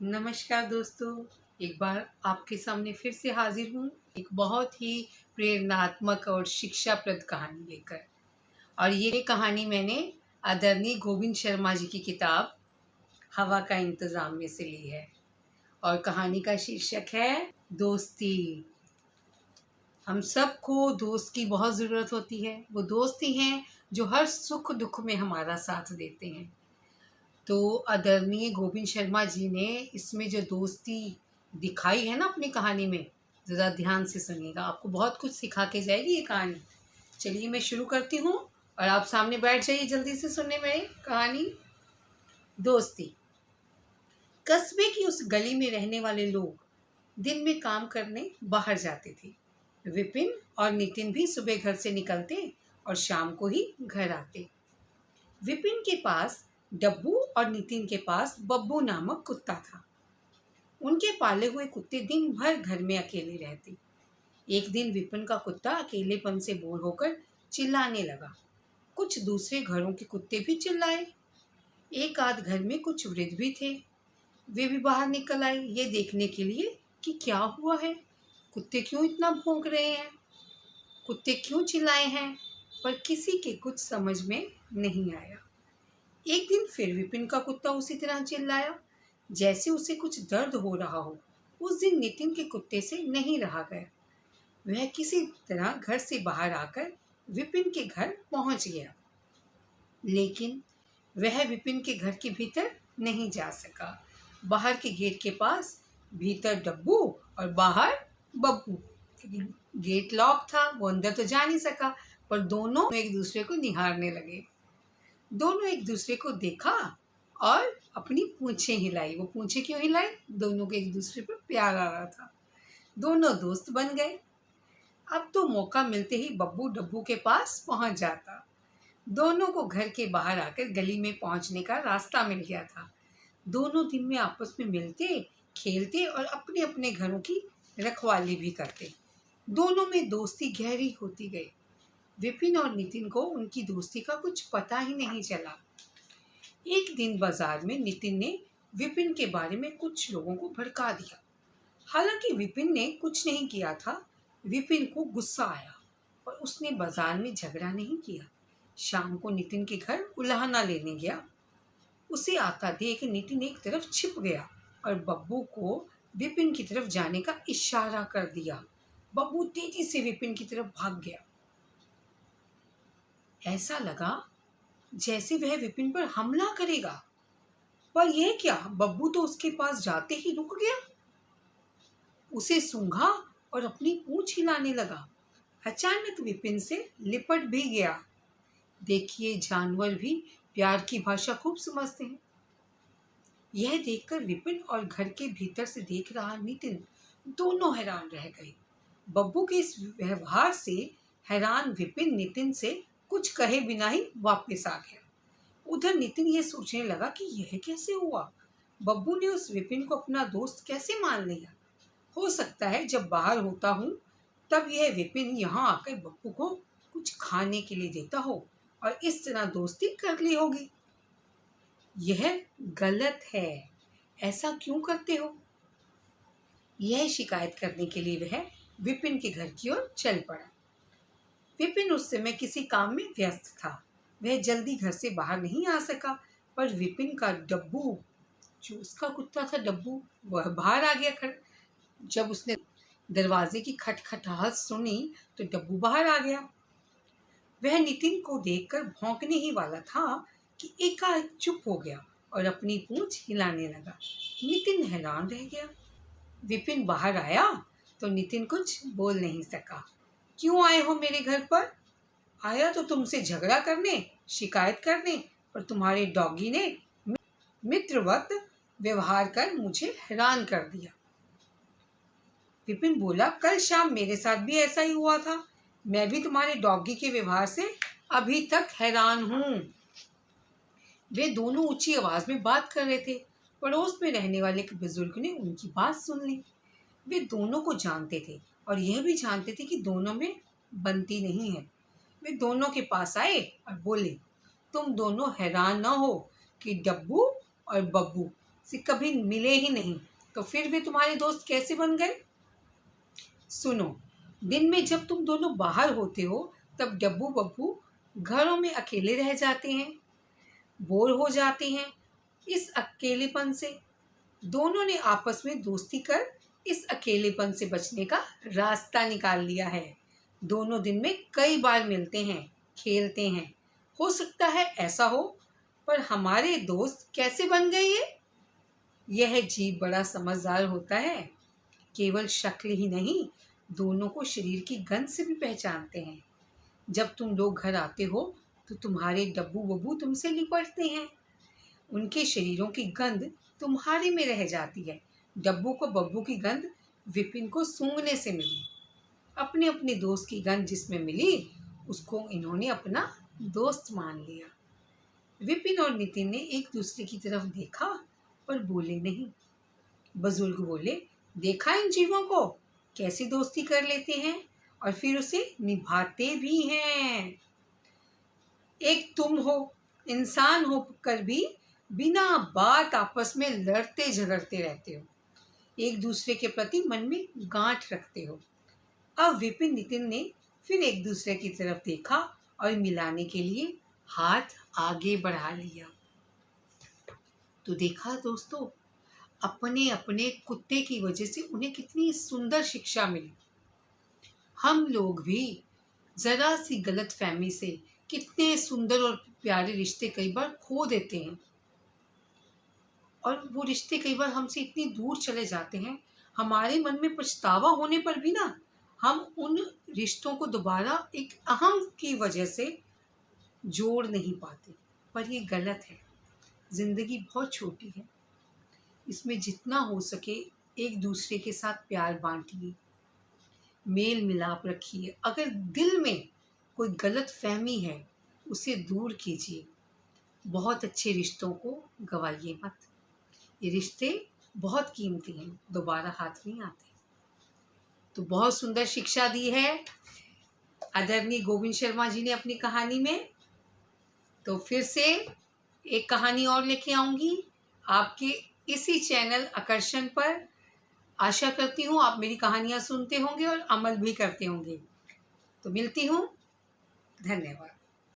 नमस्कार दोस्तों। एक बार आपके सामने फिर से हाजिर हूँ एक बहुत ही प्रेरणात्मक और शिक्षाप्रद कहानी लेकर। और ये कहानी मैंने आदरणीय गोविंद शर्मा जी की किताब हवा का इंतज़ाम में से ली है। और कहानी का शीर्षक है दोस्ती। हम सबको दोस्त की बहुत ज़रूरत होती है। वो दोस्त ही हैं जो हर सुख दुख में हमारा साथ देते हैं। तो आदरणीय गोविंद शर्मा जी ने इसमें जो दोस्ती दिखाई है ना अपनी कहानी में, ज़रा ध्यान से सुनिएगा, आपको बहुत कुछ सिखा के जाएगी ये कहानी। चलिए मैं शुरू करती हूँ और आप सामने बैठ जाइए जल्दी से सुनने में कहानी। दोस्ती। कस्बे की उस गली में रहने वाले लोग दिन में काम करने बाहर जाते थे। विपिन और नितिन भी सुबह घर से निकलते और शाम को ही घर आते। विपिन के पास डब्बू और नितिन के पास बब्बू नामक कुत्ता था। उनके पाले हुए कुत्ते दिन भर घर में अकेले रहते। एक दिन विपिन का कुत्ता अकेलेपन से बोर होकर चिल्लाने लगा। कुछ दूसरे घरों के कुत्ते भी चिल्लाए। एक आध घर में कुछ वृद्ध भी थे। वे भी बाहर निकल आए ये देखने के लिए कि क्या हुआ है, कुत्ते क्यों इतना भौंक रहे हैं, कुत्ते क्यों चिल्लाए हैं। पर किसी के कुछ समझ में नहीं आया। एक दिन फिर विपिन का कुत्ता उसी तरह चिल्लाया जैसे उसे कुछ दर्द हो रहा हो। उस दिन नितिन के कुत्ते से नहीं रहा गया। वह किसी तरह घर से बाहर आकर विपिन के घर पहुंच गया, लेकिन वह विपिन के घर के भीतर नहीं जा सका। बाहर के गेट के पास भीतर डब्बू और बाहर बब्बू। गेट लॉक था, वो अंदर तो जा नहीं सका, पर दोनों एक दूसरे को निहारने लगे। दोनों एक दूसरे को देखा और अपनी पूंछें हिलाई। वो पूंछें क्यों हिलाई? दोनों को एक दूसरे पर प्यार आ रहा था। दोनों दोस्त बन गए। अब तो मौका मिलते ही बब्बू डब्बू के पास पहुंच जाता। दोनों को घर के बाहर आकर गली में पहुंचने का रास्ता मिल गया था। दोनों दिन में आपस में मिलते, खेलते और अपने अपने घरों की रखवाली भी करते। दोनों में दोस्ती गहरी होती गई। विपिन और नितिन को उनकी दोस्ती का कुछ पता ही नहीं चला। एक दिन बाजार में नितिन ने विपिन के बारे में कुछ लोगों को भड़का दिया। हालांकि विपिन ने कुछ नहीं किया था। विपिन को गुस्सा आया और उसने बाजार में झगड़ा नहीं किया। शाम को नितिन के घर उलाहना लेने गया। उसे आता देख नितिन एक तरफ छिप गया और बब्बू को विपिन की तरफ जाने का इशारा कर दिया। बब्बू तेजी से विपिन की तरफ भाग गया। ऐसा लगा जैसे वह विपिन पर हमला करेगा, पर यह क्या, बब्बू तो उसके पास जाते ही रुक गया। उसे सूंघा और अपनी पूंछ हिलाने लगा। अचानक विपिन से लिपट भी गया। देखिए, जानवर भी प्यार की भाषा खूब समझते हैं। यह देखकर विपिन और घर के भीतर से देख रहा नितिन दोनों हैरान रह गए। बब्बू के इस व्यवहार से हैरान विपिन नितिन से कुछ कहे बिना ही वापस आ गया। उधर नितिन ये सोचने लगा कि यह कैसे हुआ, बब्बू ने उस विपिन को अपना दोस्त कैसे मान लिया। हो सकता है जब बाहर होता हूँ तब यह विपिन यहाँ आकर बब्बू को कुछ खाने के लिए देता हो और इस तरह दोस्ती कर ली होगी। यह गलत है, ऐसा क्यों करते हो? यह शिकायत करने के लिए वह विपिन के घर की ओर चल पड़ा। विपिन उस समय किसी काम में व्यस्त था। वह जल्दी घर से बाहर नहीं आ सका, पर विपिन का डब्बू, जो उसका कुत्ता था डब्बू, वह बाहर आ गया। जब उसने दरवाजे की खटखटाहट सुनी तो डब्बू बाहर आ गया। वह नितिन को देखकर भौंकने ही वाला था कि एकाएक चुप हो गया और अपनी पूंछ हिलाने लगा। नितिन हैरान रह गया। विपिन बाहर आया तो नितिन कुछ बोल नहीं सका। क्यों आए हो मेरे घर पर? आया तो तुमसे झगड़ा करने, शिकायत करने, पर तुम्हारे डॉगी ने मित्रवत व्यवहार कर मुझे हैरान कर दिया। विपिन बोला, कल शाम मेरे साथ भी ऐसा ही हुआ था। मैं भी तुम्हारे डॉगी के व्यवहार से अभी तक हैरान हूँ। वे दोनों ऊंची आवाज में बात कर रहे थे। पड़ोस में रहने वाले एक बुजुर्ग ने उनकी बात सुन ली। वे दोनों को जानते थे और यह भी जानते थे कि दोनों में बनती नहीं है। वे दोनों के पास आए और बोले, तुम दोनों हैरान ना हो कि डब्बू और बब्बू से कभी मिले ही नहीं, तो फिर वे तुम्हारे दोस्त कैसे बन गए? सुनो, दिन में जब तुम दोनों बाहर होते हो तब डब्बू बब्बू घरों में अकेले रह जाते हैं, बोर हो जाते हैं। इस अकेलेपन से दोनों ने आपस में दोस्ती कर इस अकेलेपन से बचने का रास्ता निकाल लिया है। दोनों दिन में कई बार मिलते हैं, खेलते हैं। हो सकता है ऐसा हो, पर हमारे दोस्त कैसे बन गए ये? यह जीव बड़ा समझदार होता है। केवल शक्ल ही नहीं, दोनों को शरीर की गंध से भी पहचानते हैं। जब तुम लोग घर आते हो तो तुम्हारे डब्बू बब्बू तुमसे लिपटते हैं। उनके शरीरों की गंध तुम्हारे में रह जाती है। डब्बू को बब्बू की गंध विपिन को सूंघने से मिली। अपने अपने दोस्त की गंध जिसमें मिली उसको इन्होंने अपना दोस्त मान लिया। विपिन और नितिन ने एक दूसरे की तरफ देखा पर बोले नहीं। बुजुर्ग बोले, देखा इन जीवों को कैसी दोस्ती कर लेते हैं और फिर उसे निभाते भी हैं। एक तुम हो, इंसान होकर भी बिना बात आपस में लड़ते झगड़ते रहते हो, एक दूसरे के प्रति मन में गांठ रखते हो। अब विपिन नितिन ने फिर एक दूसरे की तरफ देखा और मिलाने के लिए हाथ आगे बढ़ा लिया। तो देखा दोस्तों, अपने अपने कुत्ते की वजह से उन्हें कितनी सुंदर शिक्षा मिली। हम लोग भी जरा सी गलत फहमी से कितने सुंदर और प्यारे रिश्ते कई बार खो देते हैं, और वो रिश्ते कई बार हमसे इतनी दूर चले जाते हैं। हमारे मन में पछतावा होने पर भी ना, हम उन रिश्तों को दोबारा एक अहम की वजह से जोड़ नहीं पाते। पर ये गलत है। ज़िंदगी बहुत छोटी है, इसमें जितना हो सके एक दूसरे के साथ प्यार बांटिए, मेल मिलाप रखिए। अगर दिल में कोई गलत फहमी है उसे दूर कीजिए। बहुत अच्छे रिश्तों को गवाइए मत। ये रिश्ते बहुत कीमती हैं, दोबारा हाथ नहीं आते। तो बहुत सुंदर शिक्षा दी है आदरणीय गोविंद शर्मा जी ने अपनी कहानी में। तो फिर से एक कहानी और लेके आऊँगी आपके इसी चैनल आकर्षण पर। आशा करती हूँ आप मेरी कहानियाँ सुनते होंगे और अमल भी करते होंगे। तो मिलती हूँ। धन्यवाद।